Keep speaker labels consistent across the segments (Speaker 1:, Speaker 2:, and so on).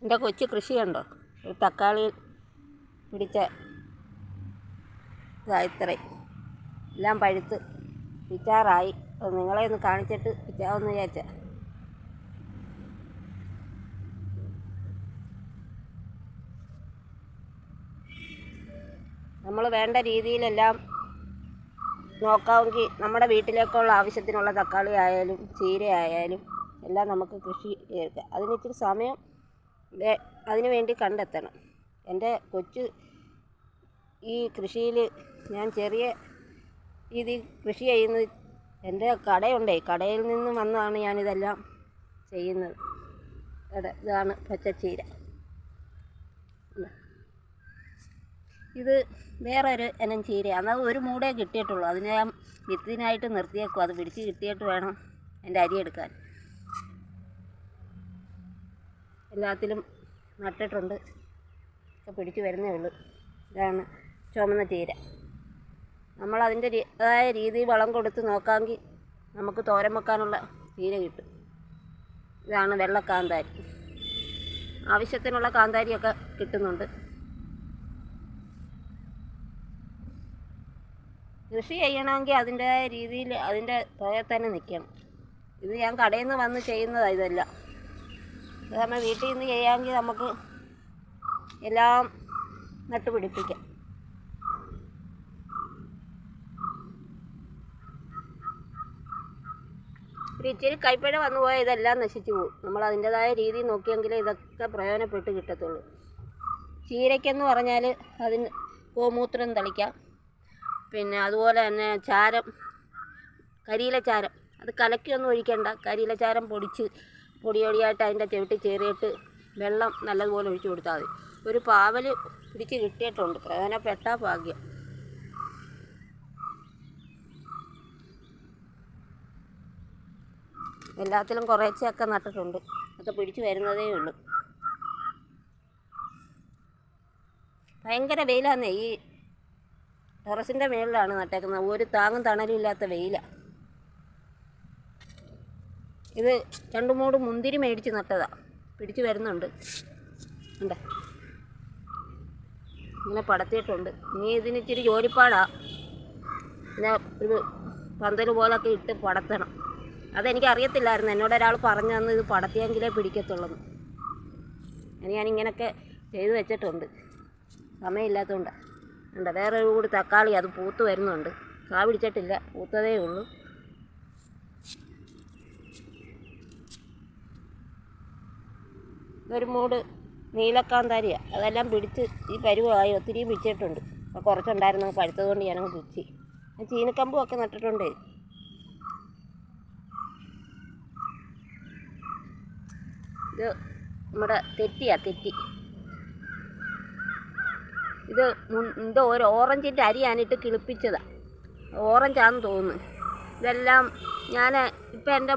Speaker 1: എൻ്റെ കൊച്ചു കൃഷി കണ്ടോ, ഒരു തക്കാളി പിടിച്ച ഇത്രയും എല്ലാം പഴുത്ത് വിറ്റാറായി. അത് നിങ്ങളെ ഒന്ന് കാണിച്ചിട്ട് വിറ്റാമെന്ന് വിചാരിച്ച. നമ്മൾ വേണ്ട രീതിയിലെല്ലാം നോക്കാമെങ്കിൽ നമ്മുടെ വീട്ടിലേക്കുള്ള ആവശ്യത്തിനുള്ള തക്കാളി ആയാലും ചീര ആയാലും എല്ലാം നമുക്ക് കൃഷി എടുക്കാം. അതിന് ഇച്ചിരി സമയം അതിനു വേണ്ടി കണ്ടെത്തണം. എൻ്റെ കൊച്ചു ഈ കൃഷിയിൽ ഞാൻ ചെറിയ രീതിയിൽ കൃഷി ചെയ്യുന്നത്, എൻ്റെ കടയുണ്ടേ, കടയിൽ നിന്ന് വന്നാണ് ഞാനിതെല്ലാം ചെയ്യുന്നത്. ഇതാണ് പച്ചച്ചീര. ഇത് വേറൊരു ഇനം ചീരയാണ്. അത് ഒരു മൂടേ കിട്ടിയിട്ടുള്ളൂ. അതിന് ഞാൻ വിത്തിനായിട്ട് നിർത്തിയേക്കും. അത് പിടിച്ച് കിട്ടിയിട്ട് വേണം എൻ്റെ അരി എടുക്കാൻ. എല്ലാത്തിലും നട്ടിട്ടുണ്ട്, ഒക്കെ പിടിച്ച് വരുന്നേ ഉള്ളൂ. ഇതാണ് ചുമന്ന ചീര. നമ്മളതിൻ്റെ അതായ രീതിയിൽ വളം കൊടുത്ത് നോക്കാമെങ്കിൽ നമുക്ക് തോരൻ വെക്കാനുള്ള ചീര കിട്ടും. ഇതാണ് വെള്ള കാന്താരി. ആവശ്യത്തിനുള്ള കാന്താരിയൊക്കെ കിട്ടുന്നുണ്ട്. കൃഷി ചെയ്യണമെങ്കിൽ അതിൻ്റെതായ രീതിയിൽ അതിൻ്റെ പുറകെ തന്നെ നിൽക്കണം. ഇത് ഞാൻ കടയിൽ നിന്ന് വന്ന് ചെയ്യുന്നതാണ് ഇതെല്ലാം. ഇത് നമ്മൾ വീട്ടിൽ നിന്ന് ചെയ്യാമെങ്കിൽ നമുക്ക് എല്ലാം നട്ടുപിടിപ്പിക്കാം. ഒരു ഇച്ചിരി കൈപ്പഴ വന്നു പോയാൽ ഇതെല്ലാം നശിച്ചു പോകും. നമ്മൾ അതിൻ്റെതായ രീതി നോക്കിയെങ്കിലേ ഇതൊക്കെ പ്രയോജനപ്പെട്ട് കിട്ടത്തുള്ളൂ. ചീരയ്ക്കെന്ന് പറഞ്ഞാൽ അതിന് ഗോമൂത്രം തളിക്കാം. പിന്നെ അതുപോലെ തന്നെ ചാരം, കരിയിലച്ചാരം, അത് കലക്കിയൊന്നും ഒഴിക്കണ്ട. കരിയിലച്ചാരം പൊടിയായിട്ട് അതിൻ്റെ ചവിട്ടി ചേറിയിട്ട് വെള്ളം നല്ലതുപോലെ ഒഴിച്ചു കൊടുത്താൽ മതി. ഒരു പാവൽ പിടിച്ച് കിട്ടിയിട്ടുണ്ട്, പ്രയോജനപ്പെട്ട ഭാഗ്യം. എല്ലാത്തിലും കുറേശ്ശെയൊക്കെ നട്ടിട്ടുണ്ട്, ഒക്കെ പിടിച്ച് വരുന്നതേ ഉള്ളൂ. ഭയങ്കര വെയിലാന്നേ. ഈ ടെറസിൻ്റെ മേളിലാണ് നട്ടേക്കുന്നത്. ഒരു താങ്ങും തണലും ഇല്ലാത്ത വെയിലാണ്. ഇത് 2-3 മുന്തിരി മേടിച്ച് നട്ടതാണ്, പിടിച്ച് വരുന്നുണ്ട്. ഉണ്ട്, ഇങ്ങനെ പടത്തിയിട്ടുണ്ട്. ഇനി ഇതിന് ഇച്ചിരി ജോലിപ്പാടാണ്. പിന്നെ ഒരു പന്തൽ പോലൊക്കെ ഇട്ട് പടത്തണം. അതെനിക്കറിയത്തില്ലായിരുന്നു. എന്നോടൊരാൾ പറഞ്ഞു തന്നു ഇത് പടത്തിയെങ്കിലേ പിടിക്കത്തുള്ളൂ. ഞാനിങ്ങനെയൊക്കെ ചെയ്ത് വെച്ചിട്ടുണ്ട്, സമയമില്ലാത്തതുകൊണ്ടാണ്. ഉണ്ട്, വേറൊരു കൂടി തക്കാളി, അത് പൂത്ത് വരുന്നുണ്ട്. കാ പിടിച്ചിട്ടില്ല, പൂത്തതേ ഉള്ളൂ. ഇതൊരു മൂട് നീലക്കാന്താരിയാണ്. അതെല്ലാം പിടിച്ച് ഈ പരുവമായി, ഒത്തിരി പിടിച്ചിട്ടുണ്ട്. അപ്പോൾ കുറച്ചുണ്ടായിരുന്നു, പഴുത്തതുകൊണ്ട് ഞാനങ്ങ് പിടിച്ച്. ചീനക്കമ്പും ഒക്കെ നട്ടിട്ടുണ്ട്. ഇത് നമ്മുടെ തെറ്റി. ഇത് ഒരു ഓറഞ്ചിൻ്റെ അരിയാനിട്ട് കിളിപ്പിച്ചതാണ്. ഓറഞ്ചാണെന്ന് തോന്നുന്നു. ഇതെല്ലാം ഞാൻ ഇപ്പം എൻ്റെ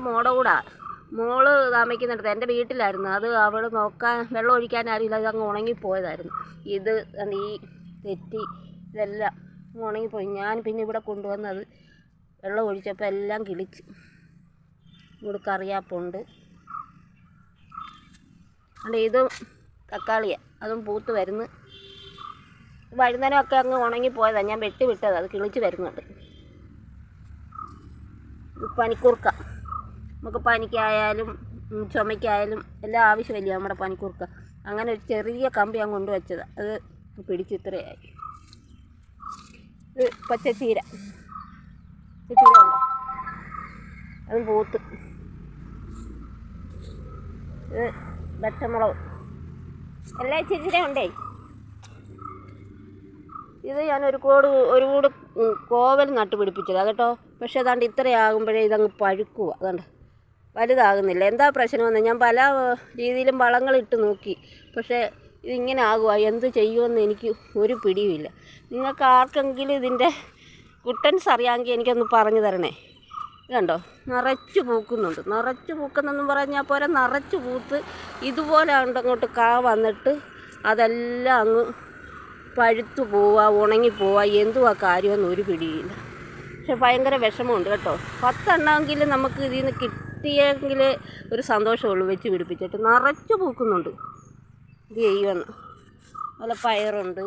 Speaker 1: മോള് താമസിക്കുന്നിടത്ത് എൻ്റെ വീട്ടിലായിരുന്നു. അത് അവൾ നോക്കാൻ, വെള്ളം ഒഴിക്കാൻ അറിയില്ല, ഇതങ്ങ് ഉണങ്ങിപ്പോയതായിരുന്നു. ഇത് ഈ തെറ്റി ഇതെല്ലാം ഉണങ്ങിപ്പോയി. ഞാൻ പിന്നെ ഇവിടെ കൊണ്ടുവന്നത് വെള്ളം ഒഴിച്ചപ്പോൾ എല്ലാം കിളിച്ച്. ഇവിടെ കറിയാപ്പുണ്ട്. അതുകൊണ്ട് ഇതും തക്കാളിയാണ്, അതും പൂത്ത് വരുന്നു. വഴുതനമൊക്കെ അങ്ങ് ഉണങ്ങിപ്പോയതാണ്, ഞാൻ വിട്ടത്. അത് കിളിച്ച് വരുന്നുണ്ട്. പനിക്കൂർക്ക, നമുക്ക് പനിക്കായാലും ചുമയ്ക്കായാലും എല്ലാം ആവശ്യമില്ല നമ്മുടെ പനിക്കൂർക്ക. അങ്ങനെ ഒരു ചെറിയ കമ്പി ഞാൻ കൊണ്ടുവച്ചതാണ്, അത് പിടിച്ച് ഇത്രയായി. ഇത് പച്ചച്ചീര ഉണ്ടോ, അതും പൂത്ത്. ഇത് പച്ചമുളക്, എല്ലാ ചീര ഉണ്ടേ. ഇത് ഞാൻ ഒരു കൂട് കോവൽ നട്ടുപിടിപ്പിച്ചതാണ് കേട്ടോ. പക്ഷേ അതാണ്ട് ഇത്രയാകുമ്പോഴേ ഇതങ്ങ് പഴുക്കുക. അതുകൊണ്ട് വലുതാകുന്നില്ല. എന്താ പ്രശ്നമെന്ന് ഞാൻ പല രീതിയിലും വളങ്ങളിട്ട് നോക്കി, പക്ഷേ ഇതിങ്ങനെ ആകുക. എന്ത് ചെയ്യുമെന്ന് എനിക്ക് ഒരു പിടിയുമില്ല. നിങ്ങൾക്ക് ആർക്കെങ്കിലും ഇതിൻ്റെ കുട്ടൻസ് അറിയാമെങ്കിൽ എനിക്കൊന്ന് പറഞ്ഞു തരണേ. ഇതുണ്ടോ, നിറച്ച് പൂക്കുന്നുണ്ട്. നിറച്ച് പൂക്കുന്നെന്നും പറഞ്ഞാൽ പോരെ, നിറച്ച് പൂത്ത് ഇതുപോലെ അങ്ങോട്ട് കാ വന്നിട്ട് അതെല്ലാം അങ്ങ് പഴുത്തു പോവുക, ഉണങ്ങിപ്പോവുക. എന്തുവാ കാര്യമെന്ന് ഒരു പിടിയില്ല. പക്ഷെ ഭയങ്കര വിഷമമുണ്ട് കേട്ടോ. 10 എണ്ണമെങ്കിലും നമുക്ക് ഇതിൽ നിന്ന് കിട്ടിയെങ്കിൽ ഒരു സന്തോഷമുള്ളൂ. വെച്ച് പിടിപ്പിച്ചിട്ട് നിറച്ച് പൂക്കുന്നുണ്ട്. ഇത് ചെയ്യുമെന്ന്. അതുപോലെ പയറുണ്ട്,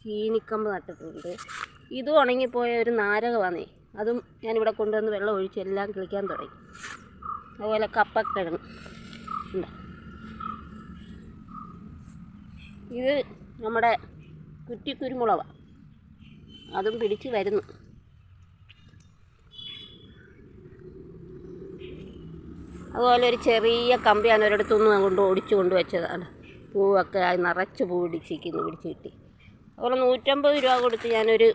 Speaker 1: ചീനിക്കമ്പ് നട്ടിട്ടുണ്ട്. ഇതും ഉണങ്ങിപ്പോയ ഒരു നാരകമാണേ, അതും ഞാനിവിടെ കൊണ്ടുവന്ന് വെള്ളം ഒഴിച്ച് എല്ലാം കിളിക്കാൻ തുടങ്ങി. അതുപോലെ കപ്പക്കിഴങ്ങ് ഉണ്ട്. ഇത് നമ്മുടെ കുറ്റിക്കുരുമുളകാണ്, അതും പിടിച്ച് വരുന്നു. അതുപോലെ ഒരു ചെറിയ കമ്പിയാണ് ഒരിടത്തുനിന്ന് കൊണ്ട് ഓടിച്ചു കൊണ്ട് വെച്ചതാണ്. പൂവൊക്കെ നിറച്ച് പൂ പിടിച്ച് കിട്ടി. അതുപോലെ 150 രൂപ കൊടുത്ത് ഞാനൊരു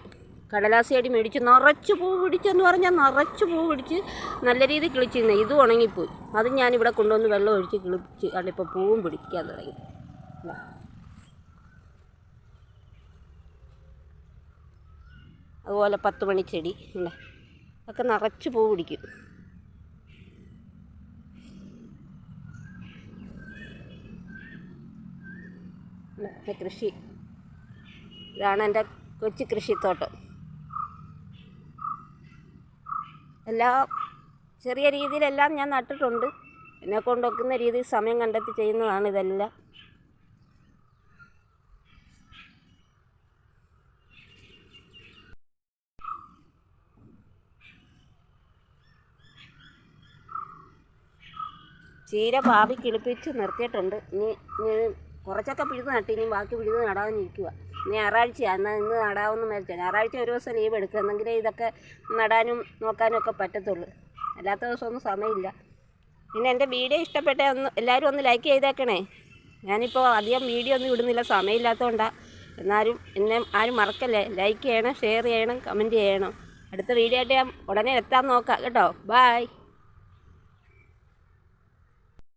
Speaker 1: കടലാസ് ചെടി മേടിച്ച് നിറച്ച് പൂ പിടിച്ചെന്ന് പറഞ്ഞാൽ നിറച്ച് പൂ പിടിച്ച് നല്ല രീതിയിൽ കിളിച്ചിരുന്നത്. ഇത് ഉണങ്ങിപ്പോയി. അത് ഞാനിവിടെ കൊണ്ടുവന്ന് വെള്ളം ഒഴിച്ച് കിളിപ്പിച്ച് അതിപ്പോൾ പൂവും പിടിക്കാൻ തുടങ്ങി. അതുപോലെ 10 മണിച്ചെടി ഉണ്ട്, ഒക്കെ നിറച്ച് പൂ പിടിക്കും. കൃഷി ഇതാണ് എൻ്റെ കൊച്ചു കൃഷിത്തോട്ടം. എല്ലാം ചെറിയ രീതിയിലെല്ലാം ഞാൻ നട്ടിട്ടുണ്ട്. എന്നെ കൊണ്ടൊക്കുന്ന രീതിയിൽ സമയം കണ്ടെത്തി ചെയ്യുന്നതാണ് ഇതെല്ലാം. ചീര പാവി കിളിപ്പിച്ച് നിർത്തിയിട്ടുണ്ട്. ഇനി കുറച്ചൊക്കെ പിഴുത് നട്ട്, ഇനി ബാക്കി പിഴുത് നടാനിരിക്കുക. ഇനി ഞായറാഴ്ചയാണ്, എന്നാൽ ഇന്ന് നടാമെന്ന് മേടിച്ചാൽ ഞായറാഴ്ച ഒരു ദിവസം ലീവ് എടുക്കുക, എന്നെങ്കിലേ ഇതൊക്കെ നടാനും നോക്കാനും ഒക്കെ പറ്റത്തുള്ളൂ. അല്ലാത്ത ദിവസമൊന്നും സമയമില്ല. പിന്നെ എൻ്റെ വീഡിയോ ഇഷ്ടപ്പെട്ടേ എല്ലാവരും ഒന്ന് ലൈക്ക് ചെയ്തേക്കണേ. ഞാനിപ്പോൾ അധികം വീഡിയോ ഒന്നും ഇടുന്നില്ല, സമയമില്ലാത്തതുകൊണ്ടാണ്. എന്നാലും എന്നെ ആരും മറക്കല്ലേ, ലൈക്ക് ചെയ്യണം, ഷെയർ ചെയ്യണം, കമൻറ്റ് ചെയ്യണം. അടുത്ത വീഡിയോ ആയിട്ട് ഞാൻ ഉടനെ എത്താൻ നോക്കാം കേട്ടോ. ബായ്.